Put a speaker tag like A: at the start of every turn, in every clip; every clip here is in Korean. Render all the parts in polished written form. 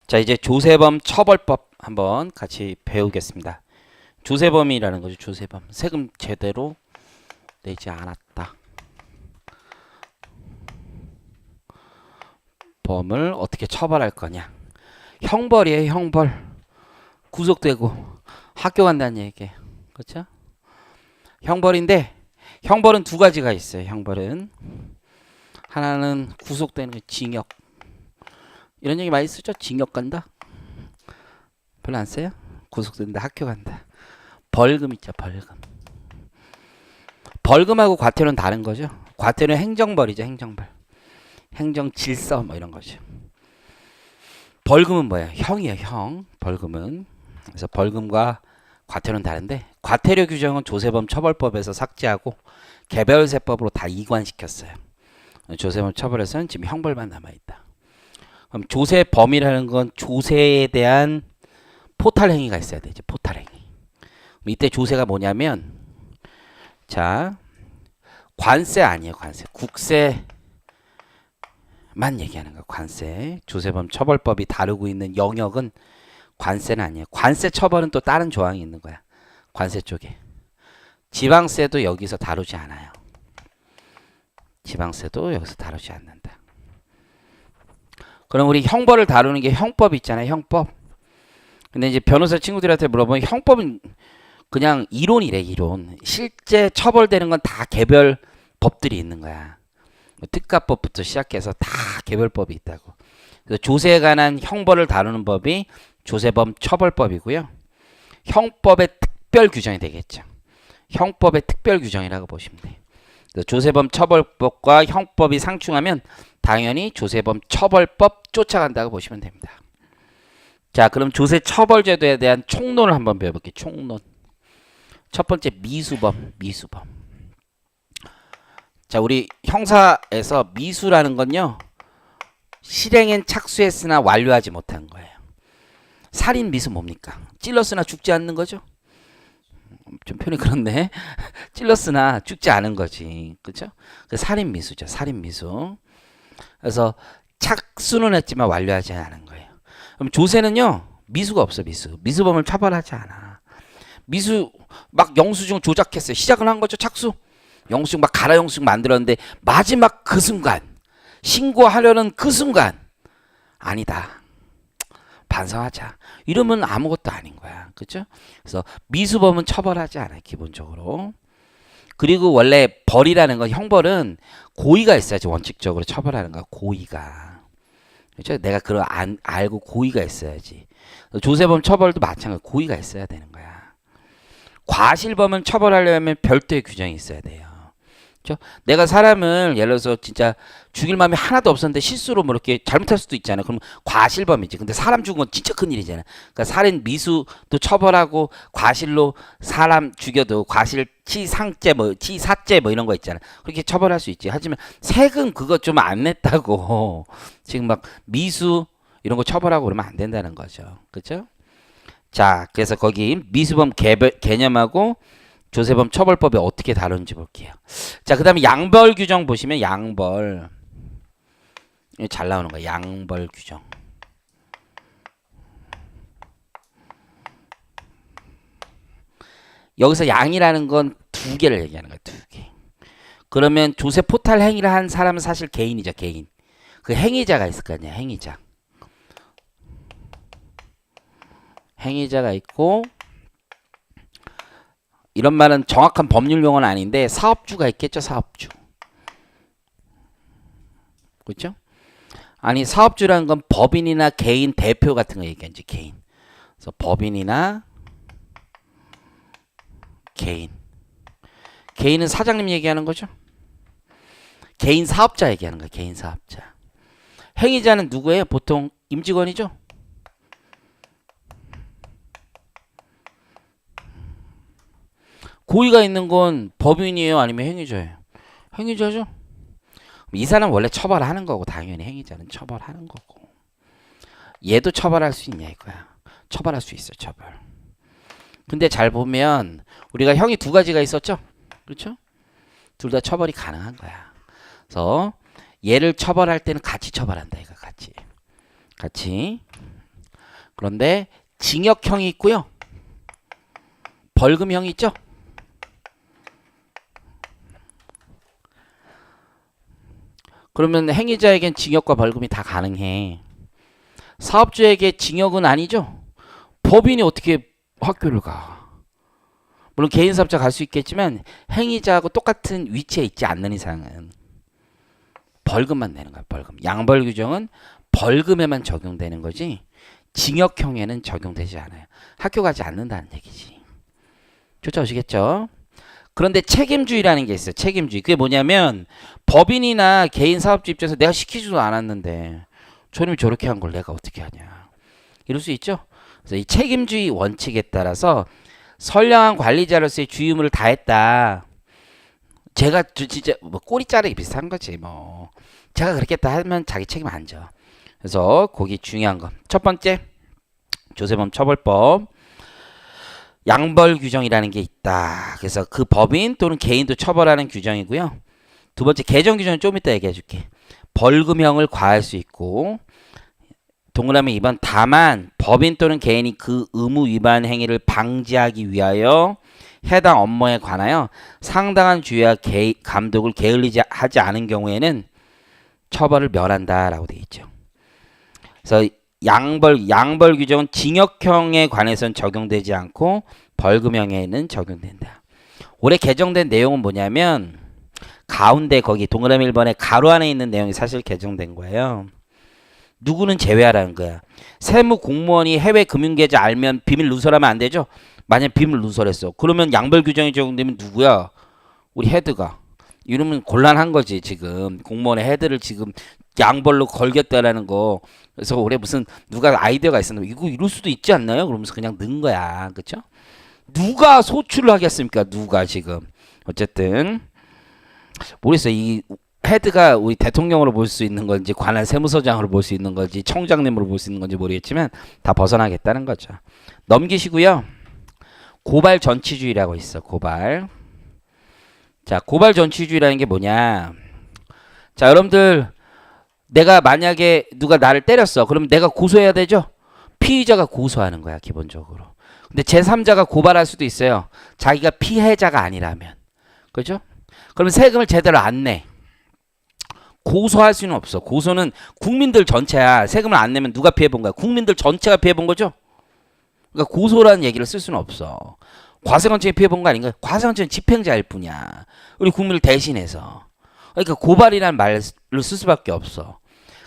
A: 자, 이제 조세범 처벌법 한번 같이 배우겠습니다. 조세범이라는 거죠. 조세범. 세금 제대로 내지 않았다. 범을 어떻게 처벌할 거냐. 형벌이에요. 형벌. 구속되고 학교 간다는 얘기예요. 그렇죠? 형벌인데 형벌은 두 가지가 있어요. 형벌은 하나는 구속되는 거, 징역. 이런 얘기 많이 쓰죠. 징역 간다. 별로 안 써요? 구속된다. 학교 간다. 벌금 있죠. 벌금. 벌금하고 과태료는 다른 거죠. 과태료는 행정벌이죠. 행정벌. 행정질서 뭐 이런 거죠. 벌금은 뭐예요? 형이에요. 형. 벌금은. 그래서 벌금과 과태료는 다른데 과태료 규정은 조세범 처벌법에서 삭제하고 개별세법으로 다 이관시켰어요. 조세범 처벌에서는 지금 형벌만 남아있다. 그럼 조세범이라는 건 조세에 대한 포탈행위가 있어야 되죠. 포탈행위. 이때 조세가 뭐냐면 자 관세 아니에요. 관세. 국세만 얘기하는 거예요. 관세. 조세범 처벌법이 다루고 있는 영역은 관세는 아니에요. 관세 처벌은 또 다른 조항이 있는 거야. 관세 쪽에. 지방세도 여기서 다루지 않아요. 지방세도 여기서 다루지 않는다. 그럼 우리 형벌을 다루는 게 형법 있잖아요. 형법. 근데 이제 변호사 친구들한테 물어보면 형법은 그냥 이론이래. 이론. 실제 처벌되는 건 다 개별 법들이 있는 거야. 특가법부터 시작해서 다 개별법이 있다고. 그래서 조세에 관한 형벌을 다루는 법이 조세범 처벌법이고요. 형법의 특별 규정이 되겠죠. 형법의 특별 규정이라고 보시면 돼요. 조세범 처벌법과 형법이 상충하면 당연히 조세범 처벌법 쫓아간다고 보시면 됩니다. 자, 그럼 조세 처벌제도에 대한 총론을 한번 배워볼게요. 총론. 첫 번째 미수범. 미수범. 자, 우리 형사에서 미수라는 건요. 실행엔 착수했으나 완료하지 못한 거예요. 살인 미수 뭡니까? 찔렀으나 죽지 않는 거죠? 좀 표현이 그렇네. 찔렀으나 죽지 않은 거지. 그렇죠? 그 살인 미수죠. 살인 미수. 그래서 착수는 했지만 완료하지 않은 거예요. 그럼 조세는요. 미수가 없어. 미수. 미수범을 처벌하지 않아. 미수 막 영수증 조작했어요. 시작은 한 거죠. 착수. 영수증 막 가라 영수증 만들었는데 마지막 그 순간 신고하려는 그 순간 아니다. 반성하자. 이러면 아무것도 아닌 거야. 그렇죠? 그래서 미수범은 처벌하지 않아요. 기본적으로. 그리고 원래 벌이라는 건 형벌은 고의가 있어야지 원칙적으로 처벌하는 거야. 고의가. 그렇죠? 내가 그걸 알고 고의가 있어야지. 조세범 처벌도 마찬가지. 고의가 있어야 되는 거야. 과실범은 처벌하려면 별도의 규정이 있어야 돼요. 그렇죠? 내가 사람을 예를 들어서 진짜 죽일 마음이 하나도 없었는데 실수로 뭐 이렇게 잘못할 수도 있잖아요. 그럼 과실범이지. 근데 사람 죽은 건 진짜 큰일이잖아요. 그러니까 살인 미수도 처벌하고 과실로 사람 죽여도 과실치상죄 뭐 치사죄 뭐 이런 거 있잖아요. 그렇게 처벌할 수 있지. 하지만 세금 그거 좀 안 냈다고 지금 막 미수 이런 거 처벌하고 그러면 안 된다는 거죠. 그렇죠? 자, 그래서 거기 미수범 개념하고 조세범 처벌법이 어떻게 다루는지 볼게요. 자, 그 다음에 양벌 규정 보시면 양벌. 잘 나오는 거야. 양벌 규정. 여기서 양이라는 건 두 개를 얘기하는 거야. 두 개. 그러면 조세 포탈 행위를 한 사람은 사실 개인이죠. 개인. 그 행위자가 있을 거 아니야. 행위자. 행위자가 있고 이런 말은 정확한 법률 용어는 아닌데 사업주가 있겠죠. 사업주. 그렇죠? 아니 사업주라는 건 법인이나 개인 대표 같은 거 얘기하지. 개인. 그래서 법인이나 개인. 개인은 사장님 얘기하는 거죠. 개인 사업자 얘기하는 거야. 개인 사업자. 행위자는 누구예요? 보통 임직원이죠. 고의가 있는 건 법인이에요? 아니면 행위자예요? 행위자죠. 이 사람 원래 처벌하는 거고 당연히 행위자는 처벌하는 거고 얘도 처벌할 수 있냐 이거야. 처벌할 수 있어. 처벌. 근데 잘 보면 우리가 형이 두 가지가 있었죠. 그렇죠? 둘 다 처벌이 가능한 거야. 그래서 얘를 처벌할 때는 같이 처벌한다. 이거 같이. 같이. 그런데 징역형이 있고요. 벌금형이 있죠. 그러면 행위자에겐 징역과 벌금이 다 가능해. 사업주에게 징역은 아니죠. 법인이 어떻게 학교를 가? 물론 개인 사업자 갈 수 있겠지만 행위자하고 똑같은 위치에 있지 않는 이상은 벌금만 내는 거야. 벌금. 양벌 규정은 벌금에만 적용되는 거지 징역형에는 적용되지 않아요. 학교 가지 않는다는 얘기지. 쫓아오시겠죠? 그런데 책임주의라는 게 있어요. 책임주의. 그게 뭐냐면 법인이나 개인 사업주 입장에서 내가 시키지도 않았는데 저놈이 저렇게 한 걸 내가 어떻게 하냐. 이럴 수 있죠. 그래서 이 책임주의 원칙에 따라서 선량한 관리자로서의 주의 의무를 다했다. 제가 진짜 뭐 꼬리 자르기 비슷한 거지 뭐. 제가 그렇게 했다 하면 자기 책임 안 져. 그래서 거기 중요한 거. 첫 번째 조세범 처벌법. 양벌 규정이라는 게 있다. 그래서 그 법인 또는 개인도 처벌하는 규정이고요. 두 번째 개정 규정은 좀 이따 얘기해 줄게. 벌금형을 과할 수 있고 동그라미 2번 다만 법인 또는 개인이 그 의무 위반 행위를 방지하기 위하여 해당 업무에 관하여 상당한 주의와 감독을 게을리지 하지 않은 경우에는 처벌을 면한다라고 되어 있죠. 그래서 양벌 규정은 징역형에 관해서는 적용되지 않고 벌금형에는 적용된다. 올해 개정된 내용은 뭐냐면 가운데 거기 동그라미 1번에 가로 안에 있는 내용이 사실 개정된 거예요. 누구는 제외하라는 거야. 세무 공무원이 해외 금융계좌 알면 비밀 누설하면 안 되죠. 만약 비밀 누설했어. 그러면 양벌 규정이 적용되면 누구야? 우리 헤드가. 이러면 곤란한 거지 지금. 공무원의 헤드를 지금 양벌로 걸겠다라는 거. 그래서 올해 무슨 누가 아이디어가 있었는데 이거 이럴 수도 있지 않나요? 그러면서 그냥 넣은 거야. 그쵸? 누가 소출을 하겠습니까? 누가 지금. 어쨌든 모르겠어요. 이 헤드가 우리 대통령으로 볼 수 있는 건지 관할 세무서장으로 볼 수 있는 건지 청장님으로 볼 수 있는 건지 모르겠지만 다 벗어나겠다는 거죠. 넘기시고요. 고발 전치주의라고 있어. 고발. 자, 고발 전치주의라는 게 뭐냐. 자, 여러분들 내가 만약에 누가 나를 때렸어. 그러면 내가 고소해야 되죠? 피의자가 고소하는 거야, 기본적으로. 근데 제3자가 고발할 수도 있어요. 자기가 피해자가 아니라면. 그죠? 그러면 세금을 제대로 안 내. 고소할 수는 없어. 고소는 국민들 전체야. 세금을 안 내면 누가 피해본 거야? 국민들 전체가 피해본 거죠? 그러니까 고소라는 얘기를 쓸 수는 없어. 과세관청이 피해본 거 아닌가? 과세관청은 집행자일 뿐이야. 우리 국민을 대신해서. 그러니까 고발이라는 말을 쓸 수밖에 없어.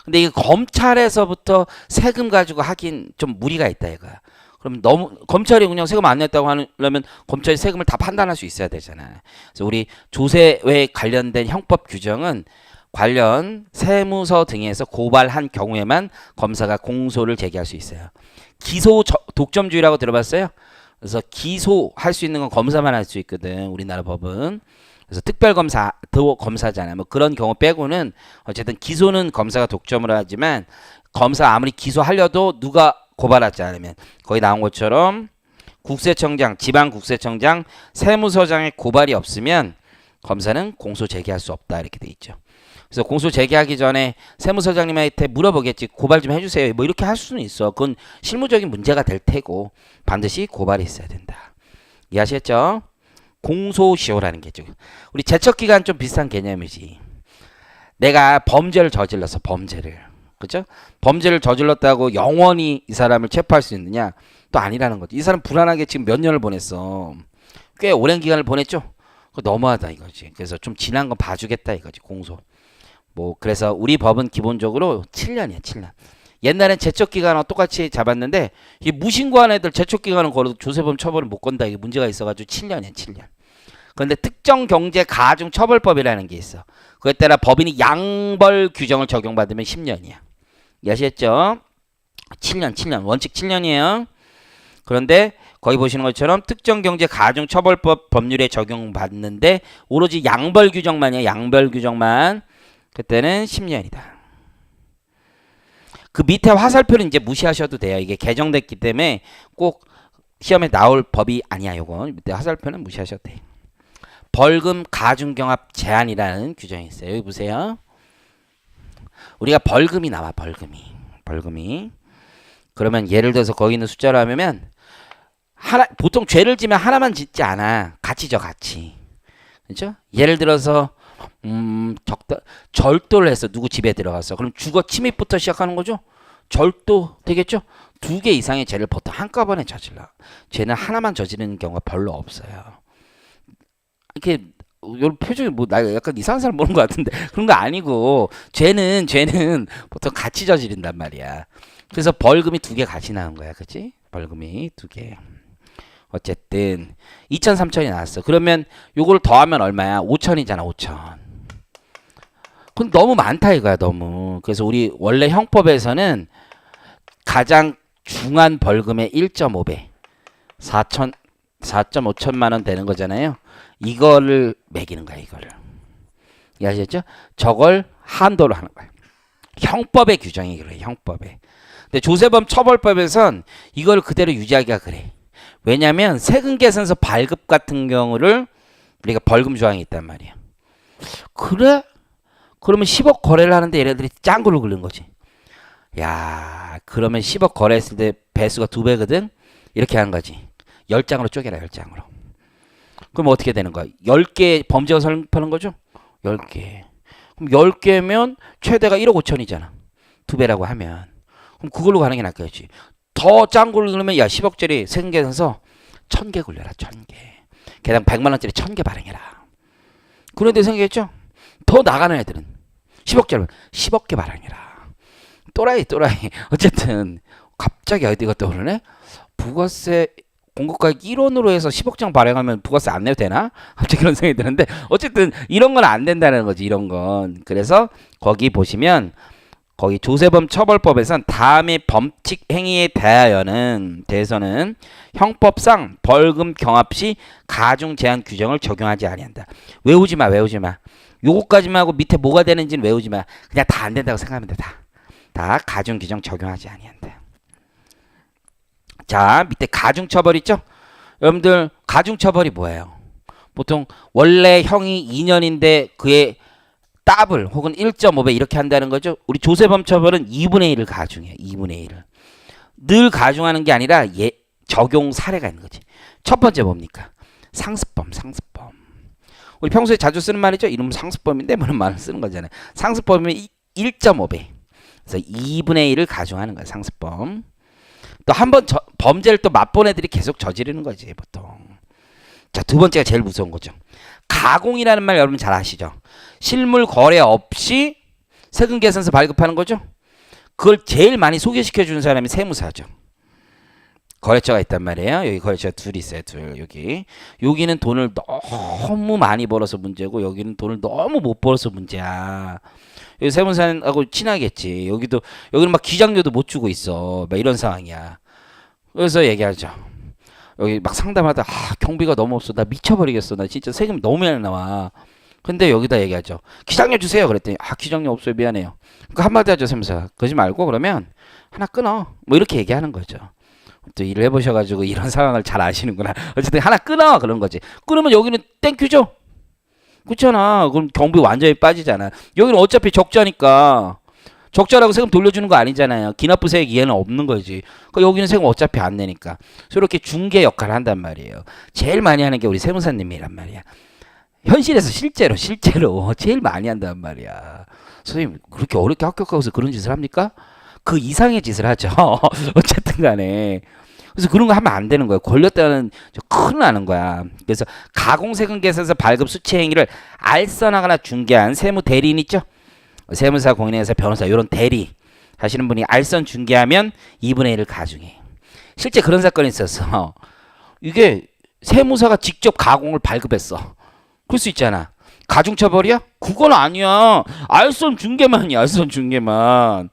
A: 근데 이게 검찰에서부터 세금 가지고 하긴 좀 무리가 있다 이거야. 그럼 너무 검찰이 그냥 세금 안 냈다고 하려면 검찰이 세금을 다 판단할 수 있어야 되잖아. 그래서 우리 조세에 관련된 형법 규정은 관련 세무서 등에서 고발한 경우에만 검사가 공소를 제기할 수 있어요. 기소 독점주의라고 들어봤어요? 그래서 기소할 수 있는 건 검사만 할 수 있거든. 우리나라 법은. 그래서 특별검사도 검사잖아요. 뭐 그런 경우 빼고는 어쨌든 기소는 검사가 독점을 하지만 검사 아무리 기소하려도 누가 고발하지 않으면 거기 나온 것처럼 국세청장, 지방국세청장, 세무서장의 고발이 없으면 검사는 공소 제기할 수 없다 이렇게 돼 있죠. 그래서 공소 제기하기 전에 세무서장님한테 물어보겠지. 고발 좀 해주세요. 뭐 이렇게 할 수는 있어. 그건 실무적인 문제가 될 테고 반드시 고발이 있어야 된다. 이해하셨죠? 공소시효라는 게죠. 우리 제척기간 좀 비슷한 개념이지. 내가 범죄를 저질러서 범죄를. 그죠? 범죄를 저질렀다고 영원히 이 사람을 체포할 수 있느냐? 또 아니라는 거지. 이 사람 불안하게 지금 몇 년을 보냈어. 꽤 오랜 기간을 보냈죠? 그거 너무하다 이거지. 그래서 좀 지난 거 봐주겠다 이거지. 공소. 뭐 그래서 우리 법은 기본적으로 7년이야 7년. 옛날엔 제척기간하고 똑같이 잡았는데 이 무신고한 애들 제척기간은 걸어도 조세범 처벌을 못 건다. 이게 문제가 있어가지고 7년이야 7년. 그런데 특정경제가중처벌법이라는 게 있어. 그에 따라 법인이 양벌 규정을 적용받으면 10년이야. 아시겠죠? 7년 원칙 7년이에요. 그런데 거기 보시는 것처럼 특정경제가중처벌법 법률에 적용받는데 오로지 양벌 규정만이야. 양벌 규정만. 그때는 10년이다. 그 밑에 화살표는 이제 무시하셔도 돼요. 이게 개정됐기 때문에 꼭 시험에 나올 법이 아니야. 요건 밑에 화살표는 무시하셔도 돼. 벌금 가중경합 제한이라는 규정이 있어요. 여기 보세요. 우리가 벌금이 나와. 벌금이. 그러면 예를 들어서 거기 있는 숫자로 하면 하나 보통 죄를 지면 하나만 짓지 않아. 같이 져 같이. 그렇죠? 예를 들어서 절도를 해서 누구 집에 들어갔어. 그럼 주거 침입부터 시작하는 거죠. 절도 되겠죠? 2개 이상의 죄를 보통 한꺼번에 저질러. 죄는 하나만 저지르는 경우가 별로 없어요. 이렇게 요 표정이 뭐 나 약간 이상한 사람 보는 것 같은데 그런 거 아니고 죄는 보통 같이 저지른단 말이야. 그래서 벌금이 2개 같이 나온 거야, 그렇지? 벌금이 2개. 어쨌든 2천 3천이 나왔어. 그러면 요걸 더하면 얼마야? 5천이잖아, 5천. 그럼 너무 많다 이거야, 너무. 그래서 우리 원래 형법에서는 가장 중한 벌금의 1.5배 4.5천만 원 되는 거잖아요. 이거를 매기는 거야, 이거를. 이해하셨죠? 저걸 한도로 하는 거야. 형법의 규정이 그래, 형법에. 근데 조세범 처벌법에선 이걸 그대로 유지하기가 그래. 왜냐면 세금계산서 발급 같은 경우를 우리가 벌금 조항이 있단 말이야. 그래? 그러면 10억 거래를 하는데 얘네들이 짱구를 긁는 거지. 야, 그러면 10억 거래했을 때 배수가 2배거든? 이렇게 하는 거지. 10장으로 쪼개라, 10장으로. 그럼 어떻게 되는 거야? 10개 범죄가 성립하는 거죠? 10개. 그럼 10개면 최대가 1억 5천이잖아. 2배라고 하면. 그럼 그걸로 가는 게 낫겠지. 더 짱구를 긁으면 야, 10억짜리 세금계산서 1000개 굴려라, 1000개. 개당 100만 원짜리 1000개 발행해라. 그런 데 생기겠죠? 더 나가는 애들은 10억짜리 10억 개 발행해라. 또라이. 어쨌든 갑자기 어디가 떠오르네? 부가세 공급가격 1원으로 해서 10억장 발행하면 부가세 안 내도 되나? 갑자기 그런 생각이 드는데 어쨌든 이런 건 안 된다는 거지, 이런 건. 그래서 거기 보시면 거기 조세범 처벌법에선 다음의 범칙 행위에 대해서는 형법상 벌금 경합 시 가중 제한 규정을 적용하지 아니한다. 외우지 마. 요거까지만 하고 밑에 뭐가 되는지는 외우지 마. 그냥 다 안 된다고 생각하면 돼. 다 가중 규정 적용하지 아니한다. 자, 밑에 가중 처벌 있죠? 여러분들 가중 처벌이 뭐예요? 보통 원래 형이 2년인데 그의 더블 혹은 1.5배 이렇게 한다는 거죠. 우리 조세범 처벌은 2분의 1을 가중해요. 2분의 1을. 늘 가중하는 게 아니라 적용 사례가 있는 거지. 첫 번째 뭡니까? 상습범. 우리 평소에 자주 쓰는 말이죠. 이름 상습범인데 뭐는 말을 쓰는 거잖아요. 상습범이면 1.5배. 그래서 2분의 1을 가중하는 거야, 상습범. 또 한 번 범죄를 또 맛본 애들이 계속 저지르는 거지, 보통. 자, 두 번째가 제일 무서운 거죠. 가공이라는 말 여러분 잘 아시죠? 실물 거래 없이 세금 계산서 발급하는 거죠. 그걸 제일 많이 소개시켜 주는 사람이 세무사죠. 거래처가 있단 말이에요. 여기 거래처가 둘 있어요. 여기는 돈을 너무 많이 벌어서 문제고 여기는 돈을 너무 못 벌어서 문제야. 여기 세무사하고 친하겠지. 여기는 막 기장료도 못 주고 있어. 막 이런 상황이야. 그래서 얘기하죠. 여기 막 상담하다 경비가 너무 없어. 나 미쳐버리겠어. 나 진짜 세금 너무 많이 나와. 근데 여기다 얘기하죠. 기장료 주세요. 그랬더니 기장료 없어요. 미안해요. 그러니까 한마디 하죠, 세무사. 그러지 말고 그러면 하나 끊어. 뭐 이렇게 얘기하는 거죠. 또 일을 해보셔가지고 이런 상황을 잘 아시는구나. 어쨌든 하나 끊어. 그런 거지. 끊으면 여기는 땡큐죠. 그렇잖아. 그럼 경비 완전히 빠지잖아. 여기는 어차피 적자니까. 적자라고 세금 돌려주는 거 아니잖아요. 기납부세액 이해는 없는 거지. 그러니까 여기는 세금 어차피 안 내니까. 그래서 이렇게 중개 역할을 한단 말이에요. 제일 많이 하는 게 우리 세무사님이란 말이야. 현실에서 실제로 제일 많이 한단 말이야. 선생님 그렇게 어렵게 합격하고서 그런 짓을 합니까? 그 이상의 짓을 하죠. 어쨌든 간에. 그래서 그런 거 하면 안 되는 거예요. 걸렸다는 큰일 나는 거야. 그래서 가공세금 계산서 발급 수취 행위를 알선하거나 중개한 세무 대리인 있죠? 세무사, 공인회사, 변호사 이런 대리 하시는 분이 알선 중개하면 2분의 1을 가중해. 실제 그런 사건이 있었어. 이게 세무사가 직접 가공을 발급했어. 그럴 수 있잖아. 가중처벌이야? 그건 아니야. 알선 중개만이야. 알선 중개만.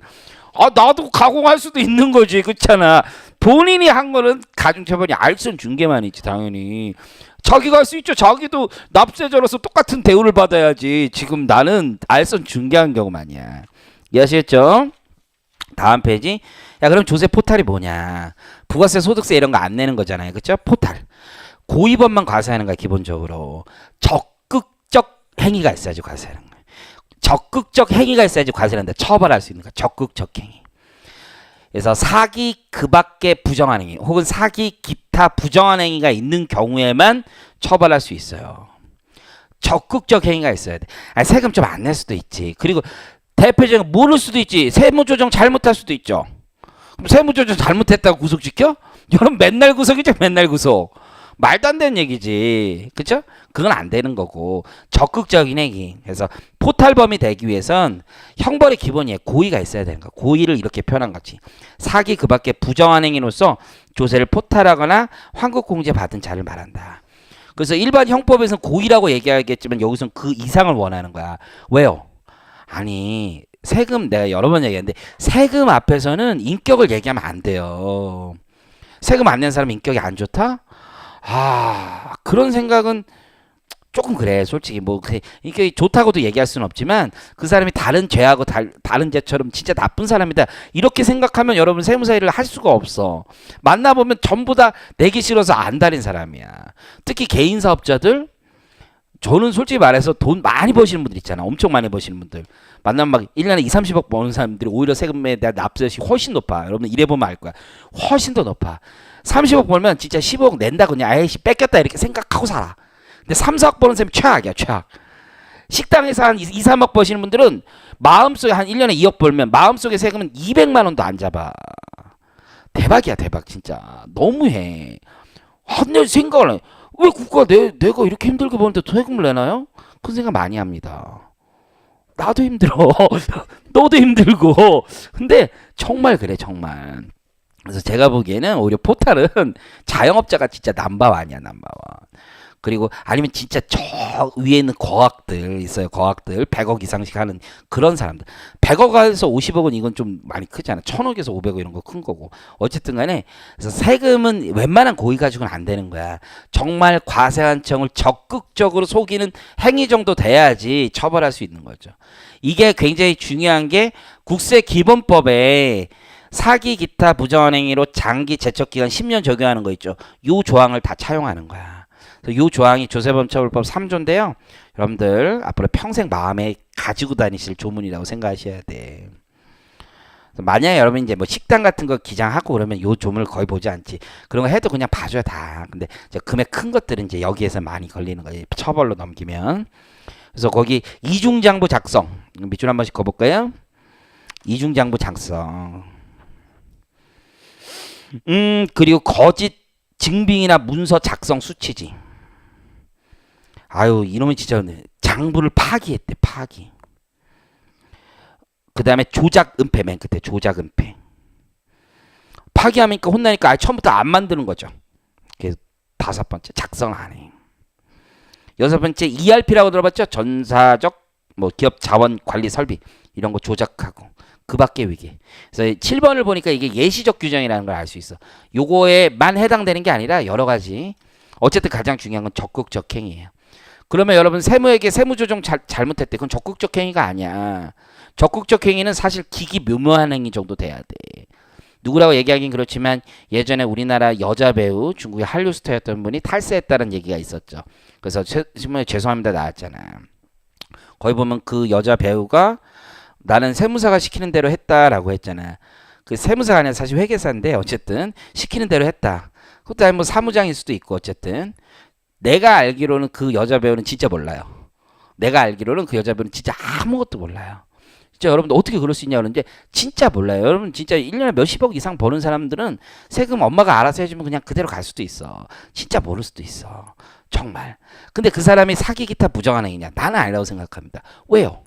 A: 나도 가공할 수도 있는 거지. 그렇잖아. 본인이 한 거는 가중처벌이 알선 중개만이지 당연히. 자기가 할 수 있죠. 자기도 납세자로서 똑같은 대우를 받아야지. 지금 나는 알선 중개한 경우만이야. 이해하시겠죠? 다음 페이지. 야, 그럼 조세 포탈이 뭐냐? 부가세, 소득세 이런 거 안 내는 거잖아요. 그렇죠? 포탈. 고의범만 과세하는 거야, 기본적으로. 적극적 행위가 있어야지 과세하는 거야. 적극적 행위가 있어야지 과세를 한다. 처벌할 수 있는 거야. 적극적 행위. 그래서 사기 그 밖에 부정한 행위 혹은 사기 기타 부정한 행위가 있는 경우에만 처벌할 수 있어요. 적극적 행위가 있어야 돼. 세금 좀 안 낼 수도 있지. 그리고 대표적인 모를 수도 있지. 세무조정 잘못할 수도 있죠. 그럼 세무조정 잘못했다고 구속시켜? 여러분 맨날 구속이죠. 맨날 구속. 말도 안 되는 얘기지. 그쵸? 그건 안 되는 거고. 적극적인 행위. 그래서 포탈범이 되기 위해선 형벌의 기본이에요. 고의가 있어야 되는 거야. 고의를 이렇게 표현한 거지. 사기 그 밖에 부정한 행위로서 조세를 포탈하거나 환급공제 받은 자를 말한다. 그래서 일반 형법에서는 고의라고 얘기하겠지만 여기서는 그 이상을 원하는 거야. 왜요? 아니 세금 내가 여러 번 얘기했는데 세금 앞에서는 인격을 얘기하면 안 돼요. 세금 안 낸 사람 인격이 안 좋다? 그런 생각은 조금 그래. 솔직히 뭐 인격이 좋다고도 얘기할 수는 없지만 그 사람이 다른 죄하고 다른 죄처럼 진짜 나쁜 사람이다 이렇게 생각하면 여러분 세무사 일을 할 수가 없어. 만나보면 전부 다 내기 싫어서 안 다닌 사람이야. 특히 개인 사업자들, 저는 솔직히 말해서 돈 많이 버시는 분들 있잖아. 엄청 많이 버시는 분들 만나면 막 1년에 2, 30억 버는 사람들이 오히려 세금에 대한 납세율이 훨씬 높아. 여러분 이래보면 알 거야. 훨씬 더 높아. 30억 벌면 진짜 15억 낸다 그냥 아이씨 뺏겼다 이렇게 생각하고 살아. 근데 3, 4억 버는 셈이 최악이야. 최악. 식당에서 한 2, 3억 버시는 분들은 마음속에 한 1년에 2억 벌면 마음속에 세금은 200만 원도 안 잡아. 대박이야 대박 진짜. 너무해. 내 생각을 해. 왜 국가가 내가 이렇게 힘들게 버는데 세금을 내나요? 그런 생각 많이 합니다. 나도 힘들어. 너도 힘들고. 근데 정말 그래 정말. 그래서 제가 보기에는 오히려 포탈은 자영업자가 진짜 넘버원이야 넘버원. 그리고 아니면 진짜 저 위에 있는 거학들 있어요. 거학들 100억 이상씩 하는 그런 사람들. 100억에서 50억은 이건 좀 많이 크잖아. 1000억에서 500억 이런 거 큰 거고. 어쨌든 간에 그래서 세금은 웬만한 고의 가지고는 안 되는 거야. 정말 과세한청을 적극적으로 속이는 행위 정도 돼야지 처벌할 수 있는 거죠. 이게 굉장히 중요한 게 국세기본법에 사기 기타 부정한 행위로 장기 제척기간 10년 적용하는 거 있죠. 요 조항을 다 차용하는 거야. 이 조항이 조세범처벌법 3조인데요. 여러분들 앞으로 평생 마음에 가지고 다니실 조문이라고 생각하셔야 돼. 만약에 여러분 이제 뭐 식당 같은 거 기장하고 그러면 요 조문을 거의 보지 않지. 그런 거 해도 그냥 봐줘야 다. 근데 이제 금액 큰 것들은 이제 여기에서 많이 걸리는 거예요. 처벌로 넘기면. 그래서 거기 이중장부 작성. 밑줄 한 번씩 거볼까요? 이중장부 작성. 그리고 거짓 증빙이나 문서 작성 수치지. 아유 이놈이 진짜 장부를 파기했대. 파기. 그 다음에 조작 은폐. 맨 끝에 조작 은폐. 파기하니까 혼나니까 아예 처음부터 안 만드는 거죠. 그게 5번째 작성 안 해. 6번째 ERP라고 들어봤죠? 전사적 뭐 기업 자원 관리 설비 이런 거 조작하고 그 밖의 위계. 그래서 7번을 보니까 이게 예시적 규정이라는 걸 알 수 있어. 요거에만 해당되는 게 아니라 여러 가지. 어쨌든 가장 중요한 건 적극적 행위예요. 그러면 여러분 세무에게 세무조정 잘못했대. 그건 적극적 행위가 아니야. 적극적 행위는 사실 기기묘묘한 행위 정도 돼야 돼. 누구라고 얘기하긴 그렇지만 예전에 우리나라 여자 배우 중국의 한류 스타였던 분이 탈세했다는 얘기가 있었죠. 그래서 신문에 죄송합니다 나왔잖아. 거기 보면 그 여자 배우가 나는 세무사가 시키는 대로 했다라고 했잖아. 그 세무사가 아니라 사실 회계사인데 어쨌든 시키는 대로 했다. 그것도 아니 뭐 사무장일 수도 있고 어쨌든 내가 알기로는 그 여자 배우는 진짜 몰라요. 내가 알기로는 그 여자 배우는 진짜 아무것도 몰라요. 진짜 여러분들 어떻게 그럴 수 있냐 그러는데 진짜 몰라요. 여러분 진짜 1년에 몇십억 이상 버는 사람들은 세금 엄마가 알아서 해주면 그냥 그대로 갈 수도 있어. 진짜 모를 수도 있어. 정말. 근데 그 사람이 사기 기타 부정한 행위냐? 나는 아니라고 생각합니다. 왜요?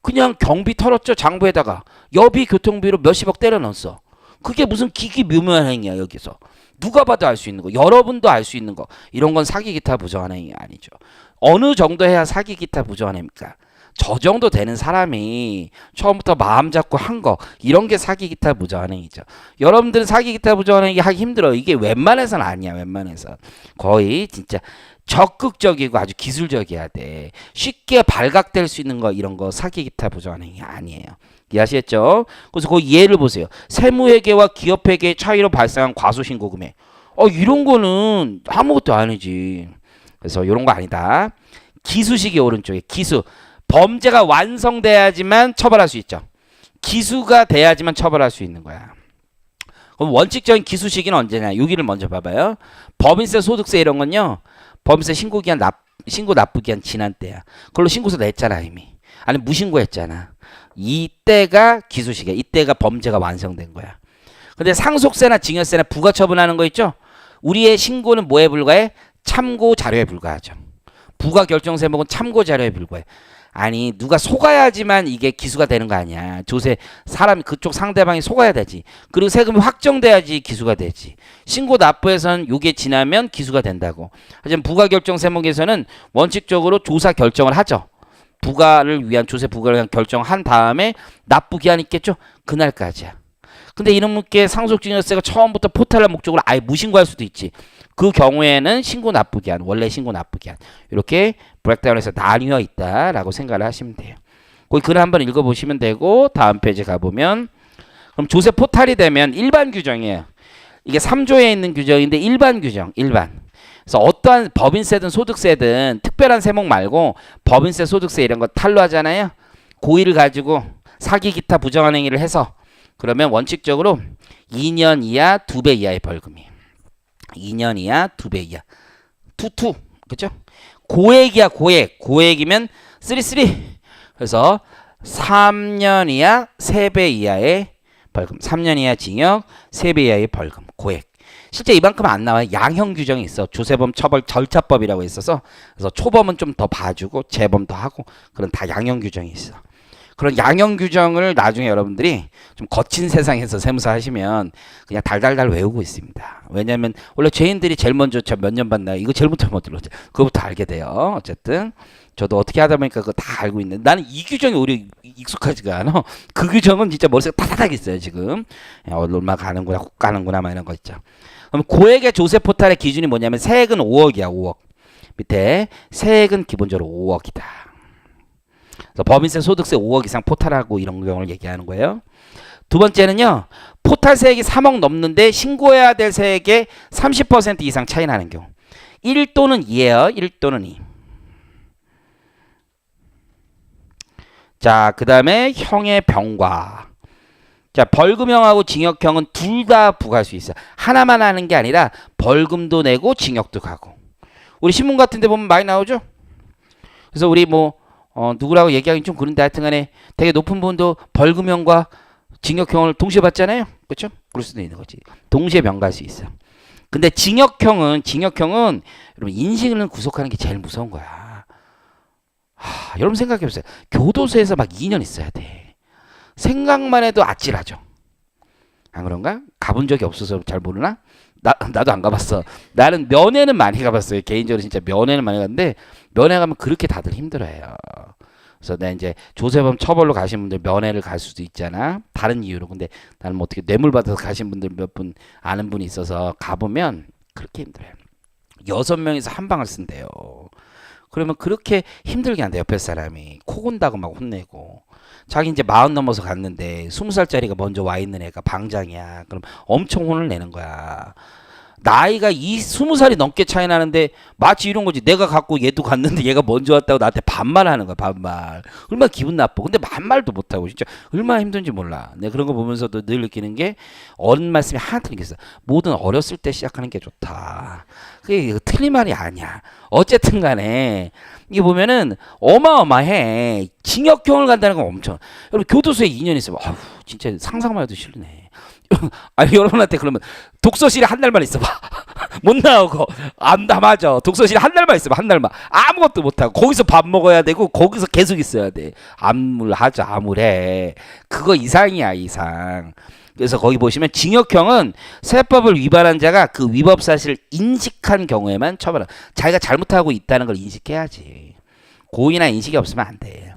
A: 그냥 경비 털었죠. 장부에다가 여비 교통비로 몇십억 때려 넣었어. 그게 무슨 기기묘묘한 행위야 여기서. 누가 봐도 알 수 있는 거. 여러분도 알 수 있는 거. 이런 건 사기 기타 부정한 행위 아니죠. 어느 정도 해야 사기 기타 부정한 행위입니까? 저 정도 되는 사람이 처음부터 마음 잡고 한 거 이런 게 사기 기타 부정한 행위죠. 여러분들은 사기 기타 부정한 행위 하기 힘들어. 이게 웬만해서는 아니야. 웬만해서 거의 진짜 적극적이고 아주 기술적이어야 돼. 쉽게 발각될 수 있는 거 이런 거 사기 기타 부정한 행위 아니에요. 이해하시겠죠? 그래서 그 예를 보세요. 세무회계와 기업회계의 차이로 발생한 과소신고 금액. 이런 거는 아무것도 아니지. 그래서 이런 거 아니다. 기수식이 오른쪽에 기수. 범죄가 완성돼야지만 처벌할 수 있죠. 기수가 돼야지만 처벌할 수 있는 거야. 그럼 원칙적인 기수 시기는 언제냐? 여기를 먼저 봐봐요. 법인세, 소득세 이런 건요. 법인세 신고 납부 기한 지난 때야. 그걸로 신고서 냈잖아 이미. 아니 무신고했잖아. 이때가 기수 시기야. 이때가 범죄가 완성된 거야. 근데 상속세나 증여세나 부가 처분하는 거 있죠? 우리의 신고는 뭐에 불과해? 참고 자료에 불과하죠. 부가 결정 세목은 참고 자료에 불과해. 아니 누가 속아야지만 이게 기수가 되는 거 아니야. 조세 사람 그쪽 상대방이 속아야 되지. 그리고 세금이 확정돼야지 기수가 되지. 신고 납부에서는 요게 지나면 기수가 된다고. 하지만 부가 결정 세목에서는 원칙적으로 조사 결정을 하죠. 부가를 위한 조세 부가를 위한 결정한 다음에 납부 기한이 있겠죠. 그날까지야. 근데 이놈께 상속증여세가 처음부터 포탈할 목적으로 아예 무신고할 수도 있지. 그 경우에는 신고 납부 기한, 원래 신고 납부 기한 이렇게 브렉다운해서 나뉘어 있다라고 생각을 하시면 돼요. 거기 글 한번 읽어보시면 되고 다음 페이지 가보면 그럼 조세 포탈이 되면 일반 규정이에요. 이게 3조에 있는 규정인데 일반 규정, 일반. 그래서 어떠한 법인세든 소득세든 특별한 세목 말고 법인세, 소득세 이런 거 탈루하잖아요. 고의를 가지고 사기 기타 부정한 행위를 해서 그러면 원칙적으로 2년 이하 2배 이하의 벌금이에요. 2년 이하 2배 이하. 투투. 그죠? 고액이야 고액. 고액이면 33. 그래서 3년 이하 3배 이하의 벌금. 3년 이하 징역 3배 이하의 벌금. 고액. 실제 이만큼 안 나와요. 양형 규정이 있어. 조세범 처벌 절차법이라고 있어서 그래서 초범은 좀 더 봐주고 재범 더 하고 그런 다 양형 규정이 있어. 그런 양형 규정을 나중에 여러분들이 좀 거친 세상에서 세무사 하시면 그냥 달달달 외우고 있습니다. 왜냐하면 원래 죄인들이 제일 먼저 저 몇 년 봤나요? 이거 제일 먼저 들었죠. 그거부터 알게 돼요. 어쨌든 저도 어떻게 하다 보니까 그거 다 알고 있는데 나는 이 규정이 오히려 익숙하지가 않아. 그 규정은 진짜 머릿속에 타다닥 있어요 지금. 얼마 가는구나 꼭 가는구나 막 이런 거 있죠. 그럼 고액의 조세 포탈의 기준이 뭐냐면 세액은 5억이야 5억. 밑에 세액은 기본적으로 5억이다. 그래서 법인세, 소득세 5억 이상 포탈하고 이런 경우를 얘기하는 거예요. 두 번째는요. 포탈 세액이 3억 넘는데 신고해야 될 세액의 30% 이상 차이 나는 경우. 1 또는 2예요. 1 또는 2. 자, 그 다음에 형의 병과. 자, 벌금형하고 징역형은 둘 다 부과할 수 있어요. 하나만 하는 게 아니라 벌금도 내고 징역도 가고. 우리 신문 같은 데 보면 많이 나오죠? 그래서 우리 누구라고 얘기하기 좀 그런데 하여튼간에 되게 높은 분도 벌금형과 징역형을 동시에 받잖아요. 그렇죠? 그럴 수도 있는 거지. 동시에 명갈 수 있어. 근데 징역형은 여러분 인신을 구속하는 게 제일 무서운 거야. 여러분 생각해 보세요. 교도소에서 막 2년 있어야 돼. 생각만 해도 아찔하죠. 안 그런가? 가본 적이 없어서 잘 모르나? 나도 안 가봤어. 나는 면회는 많이 가봤어요. 개인적으로 진짜 면회는 많이 갔는데 면회 가면 그렇게 다들 힘들어해요. 그래서 내가 이제 조세범 처벌로 가신 분들 면회를 갈 수도 있잖아. 다른 이유로. 근데 나는 뭐 어떻게 뇌물 받아서 가신 분들 몇 분 아는 분이 있어서 가보면 그렇게 힘들어요. 6명이서 한 방을 쓴대요. 그러면 그렇게 힘들게 한대 옆에 사람이. 코 곤다고 막 혼내고. 자기 이제 40 넘어서 갔는데 20살짜리가 먼저 와 있는 애가 방장이야. 그럼 엄청 혼을 내는 거야. 나이가 20살이 넘게 차이 나는데 마치 이런 거지. 내가 갖고 얘도 갔는데 얘가 먼저 왔다고 나한테 반말하는 거야. 반말. 얼마나 기분 나빠. 근데 반말도 못하고 진짜 얼마나 힘든지 몰라. 내가 그런 거 보면서도 늘 느끼는 게 어른 말씀이 하나 틀린 게 있어. 뭐든 어렸을 때 시작하는 게 좋다. 그게 틀린 말이 아니야. 어쨌든 간에 이게 보면은 어마어마해. 징역형을 간다는 건 엄청. 여러분 교도소에 2년 있으면 아우 진짜 상상만 해도 싫네. 아니 여러분한테 그러면 독서실에 한 달만 있어봐. 못 나오고 안 맞아. 독서실에 한 달만 있어봐. 한 달만 아무것도 못하고 거기서 밥 먹어야 되고 거기서 계속 있어야 돼. 암울하죠. 암울해. 그거 이상이야 이상. 그래서 거기 보시면 징역형은 세법을 위반한 자가 그 위법 사실을 인식한 경우에만 처벌한다. 자기가 잘못하고 있다는 걸 인식해야지. 고의나 인식이 없으면 안 돼.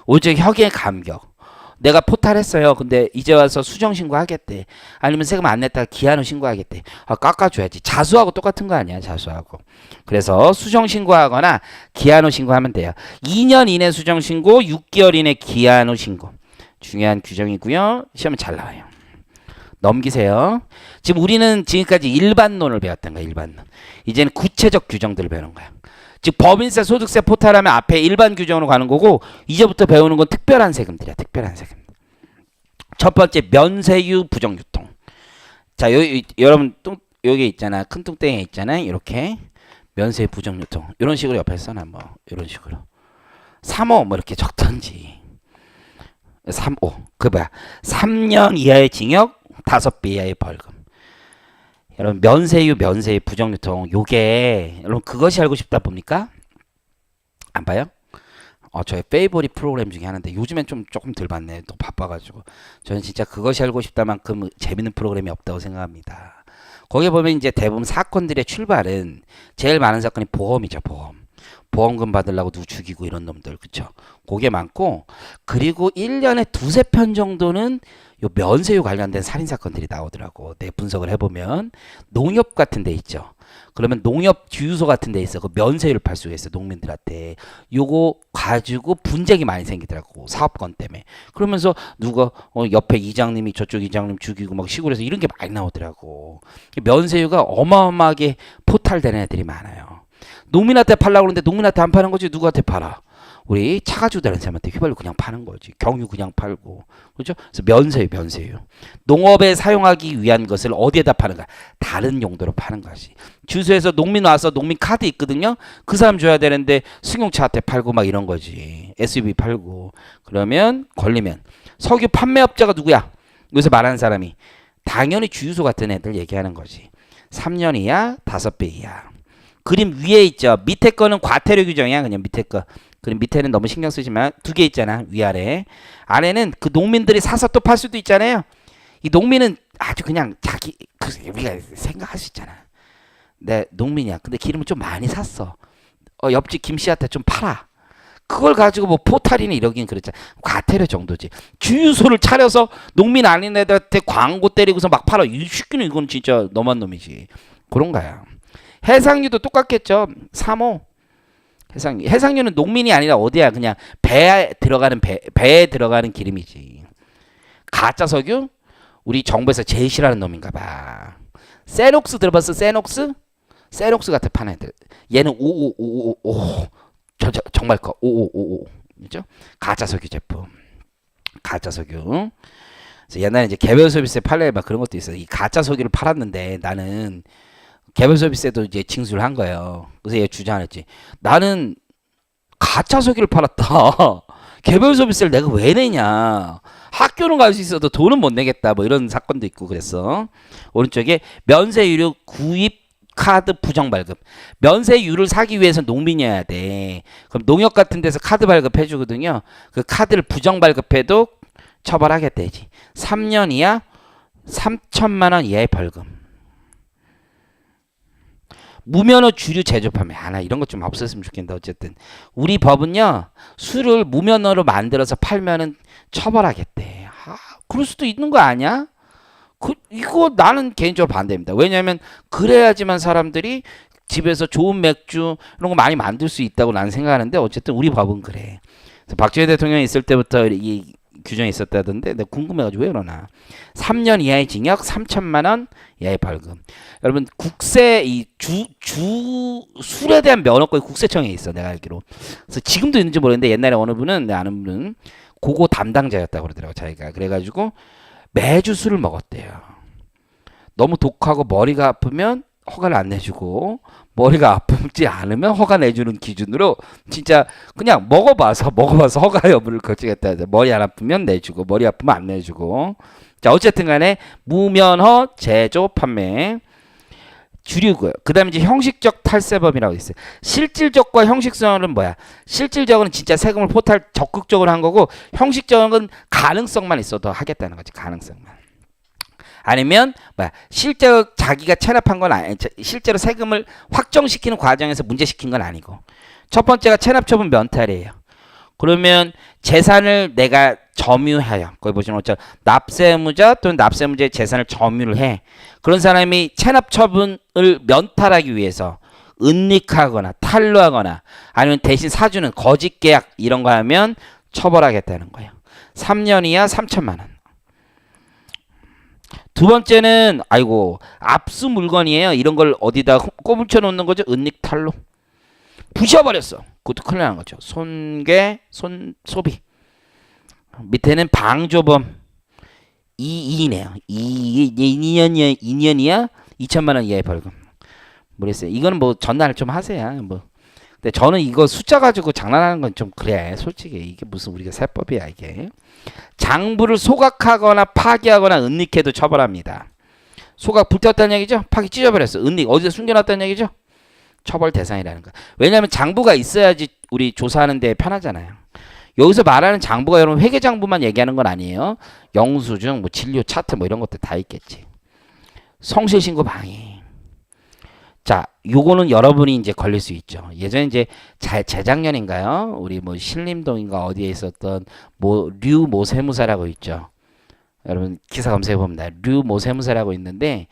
A: 오직 혁의 감격. 내가 포탈했어요. 근데 이제 와서 수정신고 하겠대. 아니면 세금 안 냈다가 기한 후 신고하겠대. 깎아줘야지. 자수하고 똑같은 거 아니야. 자수하고. 그래서 수정신고하거나 기한 후 신고하면 돼요. 2년 이내 수정신고, 6개월 이내 기한 후 신고. 중요한 규정이고요. 시험은 잘 나와요. 넘기세요. 지금 우리는 지금까지 일반론을 배웠던 거야. 일반론. 이제는 구체적 규정들을 배우는 거야. 즉 법인세, 소득세 포탈하면 앞에 일반 규정으로 가는 거고 이제부터 배우는 건 특별한 세금들이야. 특별한 세금. 첫 번째 면세유 부정유통. 자, 여러분 여기 있잖아. 큰 뚱땡이 있잖아요. 이렇게 면세유 부정유통. 이런 식으로 옆에 써놔. 뭐 이런 식으로 3호 뭐 이렇게 적던지. 3호 그 뭐야 3년 이하의 징역 5배 이하의 벌금. 여러분 면세유 부정유통 요게 여러분 그것이 알고 싶다 봅니까? 안 봐요? 저의 페이보릿 프로그램 중에 하나인데 요즘엔 좀 조금 덜 봤네. 또 바빠가지고. 저는 진짜 그것이 알고 싶다만큼 재밌는 프로그램이 없다고 생각합니다. 거기에 보면 이제 대부분 사건들의 출발은 제일 많은 사건이 보험이죠. 보험금 받으려고 누구 죽이고 이런 놈들. 그쵸? 그게 많고 그리고 1년에 두세 편 정도는 요 면세유 관련된 살인사건들이 나오더라고. 내 분석을 해보면 농협 같은 데 있죠. 그러면 농협 주유소 같은 데 있어. 그 면세유를 팔 수가 있어. 농민들한테. 요거 가지고 분쟁이 많이 생기더라고. 사업권 때문에. 그러면서 누가 옆에 이장님이 저쪽 이장님 죽이고 막 시골에서 이런 게 많이 나오더라고. 면세유가 어마어마하게 포탈되는 애들이 많아요. 농민한테 팔라고 그러는데 농민한테 안 파는 거지. 누구한테 팔아? 우리 차 가지고 다니는 사람한테 휘발유 그냥 파는 거지. 경유 그냥 팔고. 그렇죠? 그래서 면세유. 농업에 사용하기 위한 것을 어디에다 파는가? 다른 용도로 파는 거지. 주소에서 농민 와서 농민 카드 있거든요. 그 사람 줘야 되는데 승용차한테 팔고 막 이런 거지. SUV 팔고. 그러면 걸리면 석유 판매업자가 누구야? 여기서 말하는 사람이 당연히 주유소 같은 애들 얘기하는 거지. 3년 이하 5배 이하. 그림 위에 있죠. 밑에 거는 과태료 규정이야. 그냥 밑에 거. 그럼 밑에는 너무 신경 쓰지만 두 개 있잖아. 위아래. 아래는 그 농민들이 사서 또 팔 수도 있잖아요. 이 농민은 아주 그냥 자기 우리가 생각할 수 있잖아. 내 농민이야. 근데 기름을 좀 많이 샀어. 옆집 김씨한테 좀 팔아. 그걸 가지고 뭐 포탈이나 이러긴 그랬잖아. 과태료 정도지. 주유소를 차려서 농민 아닌 애들한테 광고 때리고서 막 팔아. 이 새끼는 이건 진짜 너무한 놈이지. 그런 거야. 해상유도 똑같겠죠. 3호. 해상유는 농민이 아니라 어디야? 그냥 배에 들어가는 기름이지. 가짜 석유? 우리 정부에서 제일 싫어하는 놈인가 봐. 세녹스 들어봤어? 세녹스 같은 파는 애들. 얘는 5555. 정말 커. 5555. 그죠? 가짜 석유 제품. 가짜 석유. 그래서 옛날에 이제 개별 서비스에 팔래 막 그런 것도 있어. 이 가짜 석유를 팔았는데 나는 개별 서비스에도 이제 징수를 한 거예요. 그래서 얘 주장했지. 나는 가짜 석유를 팔았다. 개별 서비스를 내가 왜 내냐. 학교는 갈 수 있어도 돈은 못 내겠다. 뭐 이런 사건도 있고 그랬어. 오른쪽에 면세유료 구입 카드 부정 발급. 면세유를 사기 위해서 농민이어야 돼. 그럼 농협 같은 데서 카드 발급해 주거든요. 그 카드를 부정 발급해도 처벌하겠다지. 3년 이하 3천만 원 이하의 벌금. 무면허 주류 제조 판매. 나 이런 것 좀 없었으면 좋겠는데 어쨌든 우리 법은요. 술을 무면허로 만들어서 팔면은 처벌하겠대. 그럴 수도 있는 거 아니야? 이거 나는 개인적으로 반대입니다. 왜냐하면 그래야지만 사람들이 집에서 좋은 맥주 이런 거 많이 만들 수 있다고 나는 생각하는데 어쨌든 우리 법은 그래. 그래서 박정희 대통령이 있을 때부터 이 규정이 있었다던데 내가 궁금해가지고 왜 그러나. 3년 이하의 징역 3천만 원 이하의 벌금. 여러분 국세 이 술에 대한 면허권이 국세청에 있어. 내가 알기로. 그래서 지금도 있는지 모르겠는데 옛날에 어느 분은 내 아는 분은 그거 담당자였다고 그러더라고 자기가. 그래가지고 매주 술을 먹었대요. 너무 독하고 머리가 아프면 허가를 안 내주고 머리가 아프지 않으면 허가 내주는 기준으로 진짜 그냥 먹어봐서 허가 여부를 결정했다. 머리 안 아프면 내주고 머리 아프면 안 내주고. 자 어쨌든 간에 무면허 제조 판매 주류고요. 그 다음에 이제 형식적 탈세범이라고 있어요. 실질적과 형식성은 뭐야? 실질적은 진짜 세금을 포탈 적극적으로 한 거고 형식적은 가능성만 있어도 하겠다는 거지. 가능성만. 아니면 뭐야? 실제로 자기가 체납한 건 아니, 실제로 세금을 확정시키는 과정에서 문제시킨 건 아니고. 첫 번째가 체납처분 면탈이에요. 그러면 재산을 내가 점유하여 거기 보시면 어쩌 납세의무자 또는 납세의무자의 재산을 점유를 해. 그런 사람이 체납처분을 면탈하기 위해서 은닉하거나 탈루하거나 아니면 대신 사주는 거짓 계약 이런 거 하면 처벌하겠다는 거예요. 3년 이하 3천만 원. 두 번째는 아이고 압수 물건이에요. 이런 걸 어디다 꼬물쳐 놓는 거죠. 은닉 탈루. 부셔버렸어. 그것도 큰일 나는 거죠. 손괴, 소비. 밑에는 방조범. 2이네요. 2년이야 2천만 원 이하의 벌금. 모르겠어요. 이거는 뭐 전날 좀 하세요. 뭐. 근데 저는 이거 숫자 가지고 장난하는 건 좀 그래. 솔직히 이게 무슨 우리가 세법이야 이게. 장부를 소각하거나 파기하거나 은닉해도 처벌합니다. 소각 불태웠다는 얘기죠. 파기 찢어버렸어. 은닉 어디서 숨겨놨다는 얘기죠. 처벌 대상이라는 거. 왜냐하면 장부가 있어야지 우리 조사하는 데 편하잖아요. 여기서 말하는 장부가 여러분 회계 장부만 얘기하는 건 아니에요. 영수증, 뭐 진료 차트 뭐 이런 것들 다 있겠지. 성실신고 방해. 자, 요거는 여러분이 이제 걸릴 수 있죠. 예전에 이제 재작년인가요? 우리 뭐 신림동인가 어디에 있었던 류모 세무사라고 있죠. 여러분 기사 검색해 보면 류모 세무사라고 있는데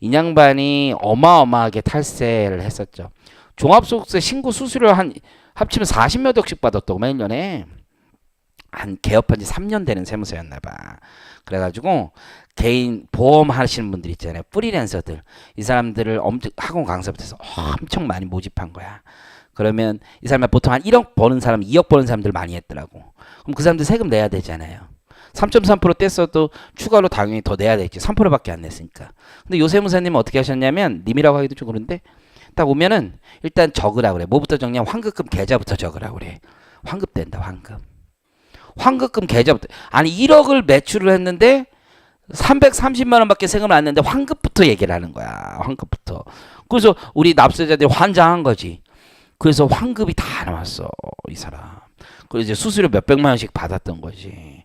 A: 이 양반이 어마어마하게 탈세를 했었죠. 종합소득세 신고 수수료 한 합치면 40몇 억씩 받았다고 매 1년에. 한 개업한 지 3년 되는 세무서였나 봐. 그래가지고 개인 보험 하시는 분들 있잖아요. 프리랜서들. 이 사람들을 학원 강사부터 엄청 많이 모집한 거야. 그러면 이 사람이 보통 한 1억 버는 사람, 2억 버는 사람들 많이 했더라고. 그럼 그 사람들 세금 내야 되잖아요. 3.3% 뗐어도 추가로 당연히 더 내야 되겠지. 3%밖에 안 냈으니까. 근데 요 세무사님은 어떻게 하셨냐면 님이라고 하기도 좀 그런데 딱 오면은 일단 적으라 그래. 뭐부터 적냐? 환급금 계좌부터 적으라 그래. 환급된다. 환급금 계좌부터. 아니 1억을 매출을 했는데 330만 원밖에 세금을 안 냈는데 환급부터 얘기를 하는 거야. 환급부터. 그래서 우리 납세자들이 환장한 거지. 그래서 환급이 다 나왔어. 이 사람. 그래서 이제 수수료 몇백만 원씩 받았던 거지.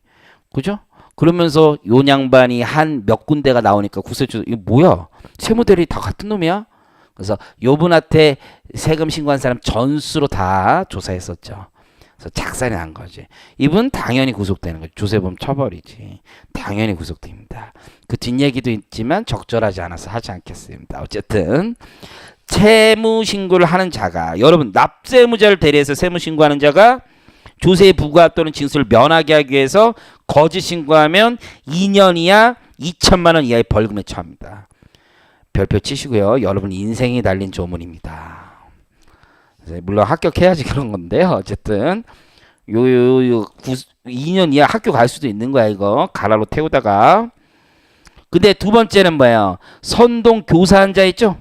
A: 그죠? 그러면서 요 양반이 한 몇 군데가 나오니까 구세주 이거 뭐야? 세무대리 다 같은 놈이야? 그래서 요분한테 세금 신고한 사람 전수로 다 조사했었죠. 그래서 착살이 난 거지. 이분 당연히 구속되는 거지. 조세범 처벌이지. 당연히 구속됩니다. 그 뒷얘기도 있지만 적절하지 않아서 하지 않겠습니다. 어쨌든 세무신고를 하는 자가 여러분 납세의무자를 대리해서 세무신고하는 자가 조세 부과 또는 징수를 면하게 하기 위해서 거짓 신고하면 2년 이하 2천만 원 이하의 벌금에 처합니다. 별표 치시고요. 여러분 인생이 달린 조문입니다. 물론 합격해야지 그런 건데요. 어쨌든 2년 이하 학교 갈 수도 있는 거야 이거. 가라로 태우다가. 근데 두 번째는 뭐예요? 선동 교사한 자 있죠?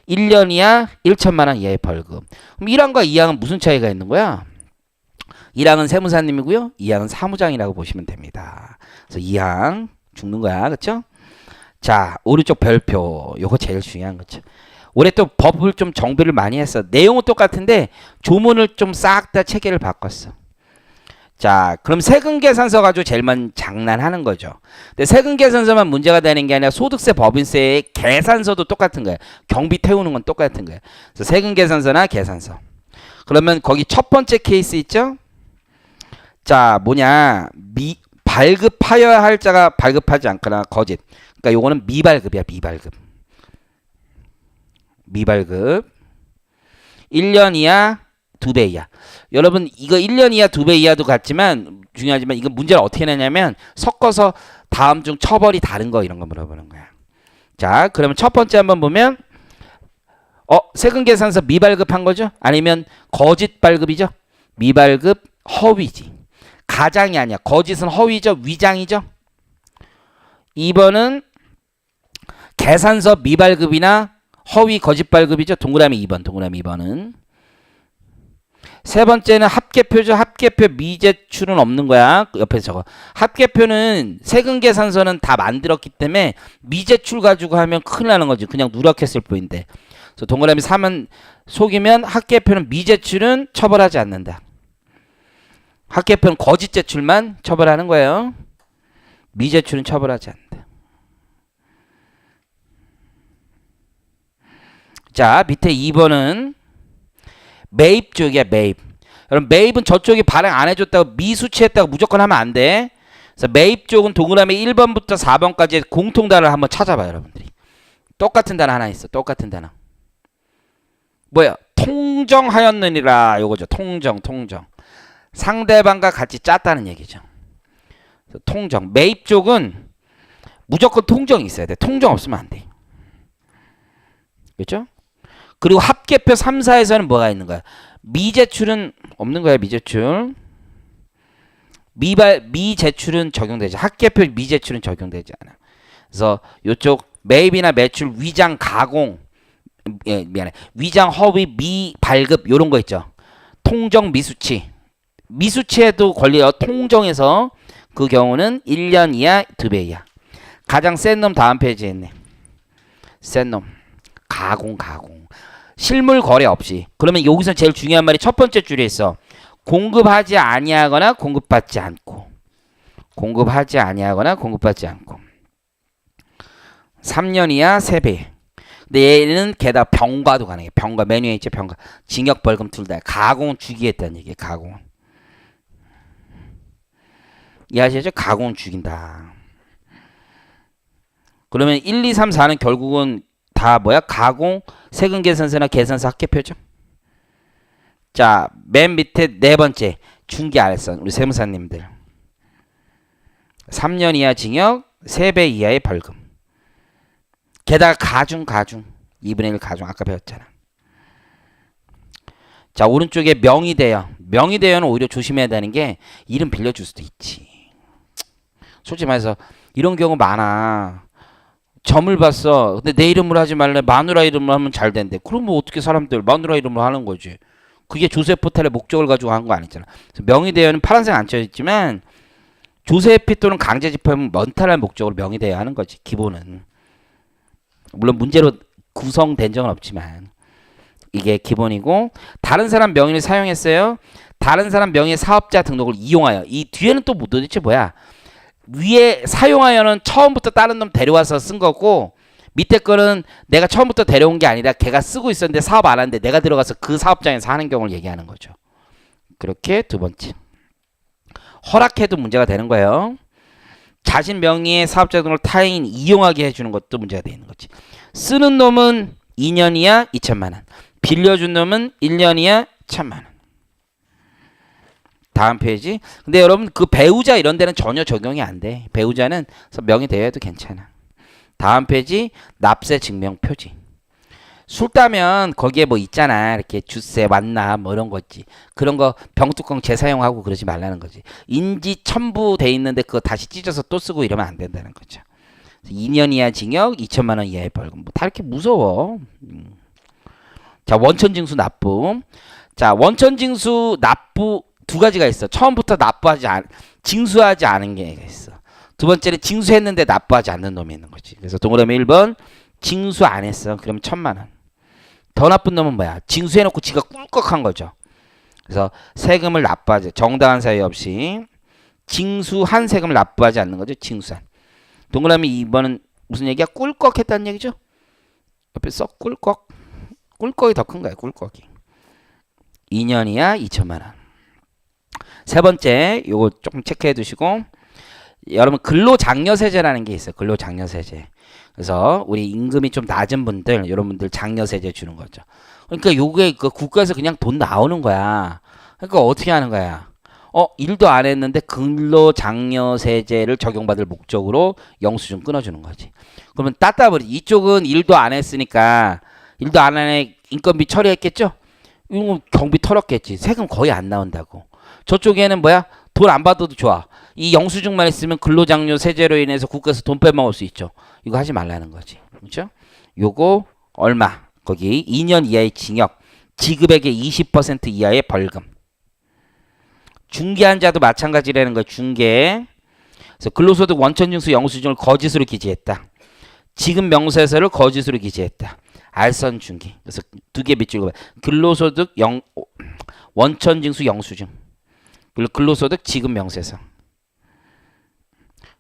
A: 1년 이하 1천만 원 이하의 벌금. 그럼 1항과 2항은 무슨 차이가 있는 거야? 1항은 세무사님이고요. 2항은 사무장이라고 보시면 됩니다. 그래서 2항 죽는 거야. 그렇죠? 자, 오른쪽 별표. 요거 제일 중요한 거죠. 올해 또 법을 좀 정비를 많이 했어. 내용은 똑같은데 조문을 좀 싹 다 체계를 바꿨어. 자, 그럼 세금계산서 가지고 제일 많이 장난하는 거죠. 근데 세금계산서만 문제가 되는 게 아니라 소득세, 법인세의 계산서도 똑같은 거야. 경비 태우는 건 똑같은 거야. 그래서 세금계산서나 계산서. 그러면 거기 첫 번째 케이스 있죠? 자, 뭐냐? 발급하여야 할 자가 발급하지 않거나 거짓. 그러니까 요거는 미발급이야, 미발급. 1년 이하 2배 이하. 여러분 이거 1년 이하 2배 이하도 같지만 중요하지만 이거 문제를 어떻게 내냐면 섞어서 다음 중 처벌이 다른 거 이런 거 물어보는 거야. 자, 그러면 첫 번째 한번 보면 세금계산서 미발급한 거죠? 아니면 거짓 발급이죠? 미발급 허위지. 가장이 아니야. 거짓은 허위죠? 위장이죠? 2번은 계산서 미발급이나 허위 거짓 발급이죠. 동그라미 2번. 동그라미 2번은. 세 번째는 합계표죠. 합계표 미제출은 없는 거야. 옆에 적어. 합계표는 세금계산서는 다 만들었기 때문에 미제출 가지고 하면 큰일 나는 거지. 그냥 누락했을 뿐인데. 그래서 동그라미 3은 속이면 합계표는 미제출은 처벌하지 않는다. 합계표는 거짓 제출만 처벌하는 거예요. 미제출은 처벌하지 않는다. 자, 밑에 2번은 매입 쪽이야, 매입. 여러분, 매입은 저쪽이 발행 안 해줬다고 미수치했다고 무조건 하면 안 돼. 그래서 매입 쪽은 동그라미 1번부터 4번까지 공통 단어를 한번 찾아봐, 여러분들이. 똑같은 단어 하나 있어, 똑같은 단어. 뭐야? 통정하였느니라, 요거죠. 통정. 상대방과 같이 짰다는 얘기죠. 통정. 매입 쪽은 무조건 통정이 있어야 돼. 통정 없으면 안 돼. 그렇죠? 그리고 합계표 3, 4에서는 뭐가 있는 거야? 미제출은 없는 거야, 미제출. 미제출은 적용되지. 학계표 미제출은 적용되지 않아. 그래서 요쪽 매입이나 매출, 위장 가공, 예, 미안해. 위장 허위 미발급 요런 거 있죠. 통정 미수치. 미수치에도 걸려요. 통정에서 그 경우는 1년 이하 2배 이하. 가장 센 놈 다음 페이지에 있네. 센 놈. 가공. 실물 거래 없이. 그러면 여기서 제일 중요한 말이 첫 번째 줄에 있어. 공급하지 아니하거나 공급받지 않고. 공급하지 아니하거나 공급받지 않고. 3년 이하 3배. 근데 얘는 게다가 병과도 가능해. 병과 메뉴에 있죠. 병과. 징역 벌금 둘 다. 가공은 죽이겠다는 얘기예요. 가공은. 이해하시죠? 가공은 죽인다. 그러면 1, 2, 3, 4는 결국은 다 뭐야? 가공, 세금 계산서나 계산서 학계표죠. 자, 맨 밑에 네 번째 중개알선 우리 세무사님들. 3년 이하 징역, 3배 이하의 벌금. 게다가 가중 2분의 1 가중 아까 배웠잖아. 자, 오른쪽에 명의대여. 명의대여는 오히려 조심해야 되는 게 이름 빌려줄 수도 있지. 솔직히 말해서 이런 경우 많아. 점을 봤어. 근데 내 이름으로 하지 말래. 마누라 이름으로 하면 잘 된대. 그럼 뭐 어떻게 사람들 마누라 이름으로 하는 거지. 그게 조세프 포탈의 목적을 가지고 한 거 아니잖아. 그래서 명의대여는 파란색 안 쳐있지만 조세피 또는 강제집행은 먼탈할 목적으로 명의대여 하는 거지. 기본은. 물론 문제로 구성된 적은 없지만 이게 기본이고, 다른 사람 명의를 사용했어요. 다른 사람 명의의 사업자 등록을 이용하여. 이 뒤에는 또 도대체 뭐야? 위에 사용하여는 처음부터 다른 놈 데려와서 쓴 거고, 밑에 거는 내가 처음부터 데려온 게 아니라 걔가 쓰고 있었는데 사업 안 하는데 내가 들어가서 그 사업장에서 하는 경우를 얘기하는 거죠. 그렇게 두 번째. 허락해도 문제가 되는 거예요. 자신 명의의 사업자 등을 타인 이용하게 해주는 것도 문제가 되는 거지. 쓰는 놈은 2년 이하 2천만 원. 빌려준 놈은 1년 이하 1,000만 원. 다음 페이지. 근데 여러분 그 배우자 이런 데는 전혀 적용이 안 돼. 배우자는 명의대여해도 괜찮아. 다음 페이지. 납세 증명 표지. 술 따면 거기에 뭐 있잖아. 이렇게 주세, 완납 뭐 이런 거 있지. 그런 거 병뚜껑 재사용하고 그러지 말라는 거지. 인지 첨부돼 있는데 그거 다시 찢어서 또 쓰고 이러면 안 된다는 거죠. 2년 이하 징역, 2천만 원 이하의 벌금. 뭐 다 이렇게 무서워. 자, 원천징수 납부. 자, 원천징수 납부 두 가지가 있어. 처음부터 징수하지 않은 게 있어. 두 번째는 징수했는데 납부하지 않는 놈이 있는 거지. 그래서 동그라미 1번 징수 안 했어. 그러면 1,000만 원. 더 나쁜 놈은 뭐야? 징수해놓고 지가 꿀꺽한 거죠. 그래서 세금을 납부하지, 정당한 사유 없이 징수한 세금을 납부하지 않는 거죠. 징수한. 동그라미 2번은 무슨 얘기야? 꿀꺽했다는 얘기죠. 옆에 써 꿀꺽. 꿀꺽이 더 큰 거야. 꿀꺽이. 2년 이하 2천만 원. 세 번째, 요거 조금 체크해 두시고, 여러분 근로장려세제라는 게 있어요. 근로장려세제. 그래서 우리 임금이 좀 낮은 분들, 여러분들 장려세제 주는 거죠. 그러니까 요게 그 국가에서 그냥 돈 나오는 거야. 그러니까 어떻게 하는 거야? 일도 안 했는데 근로장려세제를 적용받을 목적으로 영수증 끊어주는 거지. 그러면 따따버리. 이쪽은 일도 안 했으니까, 일도 안 하네 인건비 처리했겠죠? 이거 경비 털었겠지. 세금 거의 안 나온다고. 저쪽에는 뭐야? 돈 안 받아도 좋아. 이 영수증만 있으면 근로장려 세제로 인해서 국가에서 돈 빼먹을 수 있죠. 이거 하지 말라는 거지. 그렇죠? 요거 얼마? 거기 2년 이하의 징역, 지급액의 20% 이하의 벌금. 중개한 자도 마찬가지라는 거예요. 중개. 그래서 근로소득 원천징수 영수증을 거짓으로 기재했다. 지급 명세서를 거짓으로 기재했다. 알선 중개. 그래서 두 개 밑줄 그어. 근로소득 원천징수 영수증. 그리고 근로소득 지급 명세서.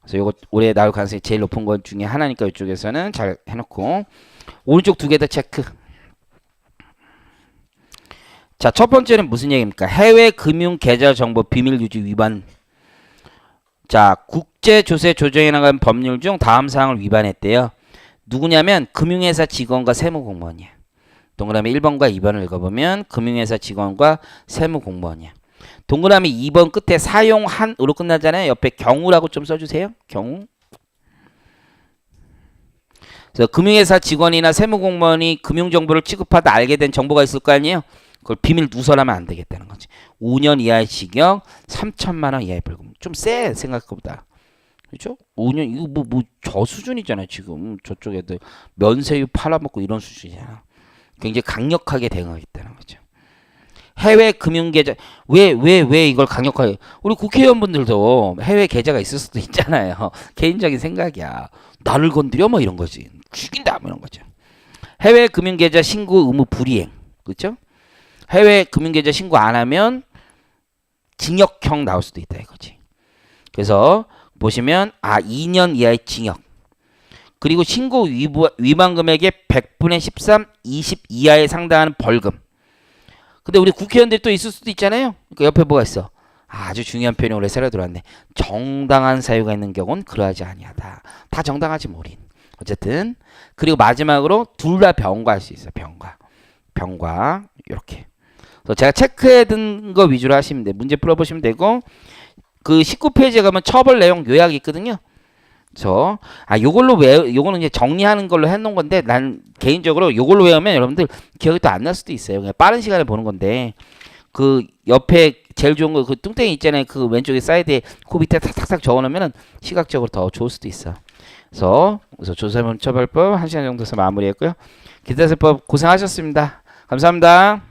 A: 그래서 요거 올해 나올 가능성이 제일 높은 것 중에 하나니까 이쪽에서는 잘 해놓고, 오른쪽 두 개 다 체크. 자, 첫 번째는 무슨 얘기입니까? 해외 금융 계좌 정보 비밀 유지 위반. 자, 국제 조세 조정에 나간 법률 중 다음 사항을 위반했대요. 누구냐면 금융회사 직원과 세무공무원이야. 동그라미 1번과 2번을 읽어보면 금융회사 직원과 세무공무원이야. 동그라미 2번 끝에 사용한으로 끝나잖아요. 옆에 경우라고 좀 써주세요. 경우. 그래서 금융회사 직원이나 세무공무원이 금융정보를 취급하다 알게 된 정보가 있을 거 아니에요. 그걸 비밀 누설하면 안 되겠다는 거지. 5년 이하의 징역, 3천만 원 이하의 벌금. 좀 세 생각보다. 그렇죠? 5년 이거 뭐 저 수준이잖아요. 지금 저쪽 애들 면세유 팔아먹고 이런 수준이잖아. 굉장히 강력하게 대응하겠다는 거죠. 해외 금융 계좌 왜 이걸 강력하게 우리 국회의원분들도 해외 계좌가 있을 수도 있잖아요. 개인적인 생각이야. 나를 건드려 뭐 이런 거지. 죽인다 뭐 이런 거죠. 해외 금융 계좌 신고 의무 불이행. 그렇죠? 해외 금융 계좌 신고 안 하면 징역형 나올 수도 있다 이거지. 그래서 보시면 2년 이하의 징역. 그리고 신고 위반 금액의 100분의 13, 20 이하에 상당하는 벌금. 근데 우리 국회의원들이 또 있을 수도 있잖아요. 그 옆에 뭐가 있어? 아주 중요한 표현이 올해 새로 들어왔네. 정당한 사유가 있는 경우는 그러하지 아니하다. 다 정당하지 뭐린. 어쨌든 그리고 마지막으로 둘 다 병과할 수 있어요. 병과 이렇게. 그래서 제가 체크해둔 거 위주로 하시면 돼. 문제 풀어보시면 되고 그 19페이지에 가면 처벌 내용 요약이 있거든요. 그래서 요거는 이제 정리하는 걸로 해놓은 건데 난 개인적으로 요걸로 외우면 여러분들 기억이 또 안 날 수도 있어요. 그냥 빠른 시간에 보는 건데 그 옆에 제일 좋은 거 그 뚱땡이 있잖아요. 그 왼쪽에 사이드에 그 밑에 탁탁탁 적어놓으면은 시각적으로 더 좋을 수도 있어. 그래서 조사범 처벌법 1시간 정도에서 마무리했고요. 기타세법 고생하셨습니다. 감사합니다.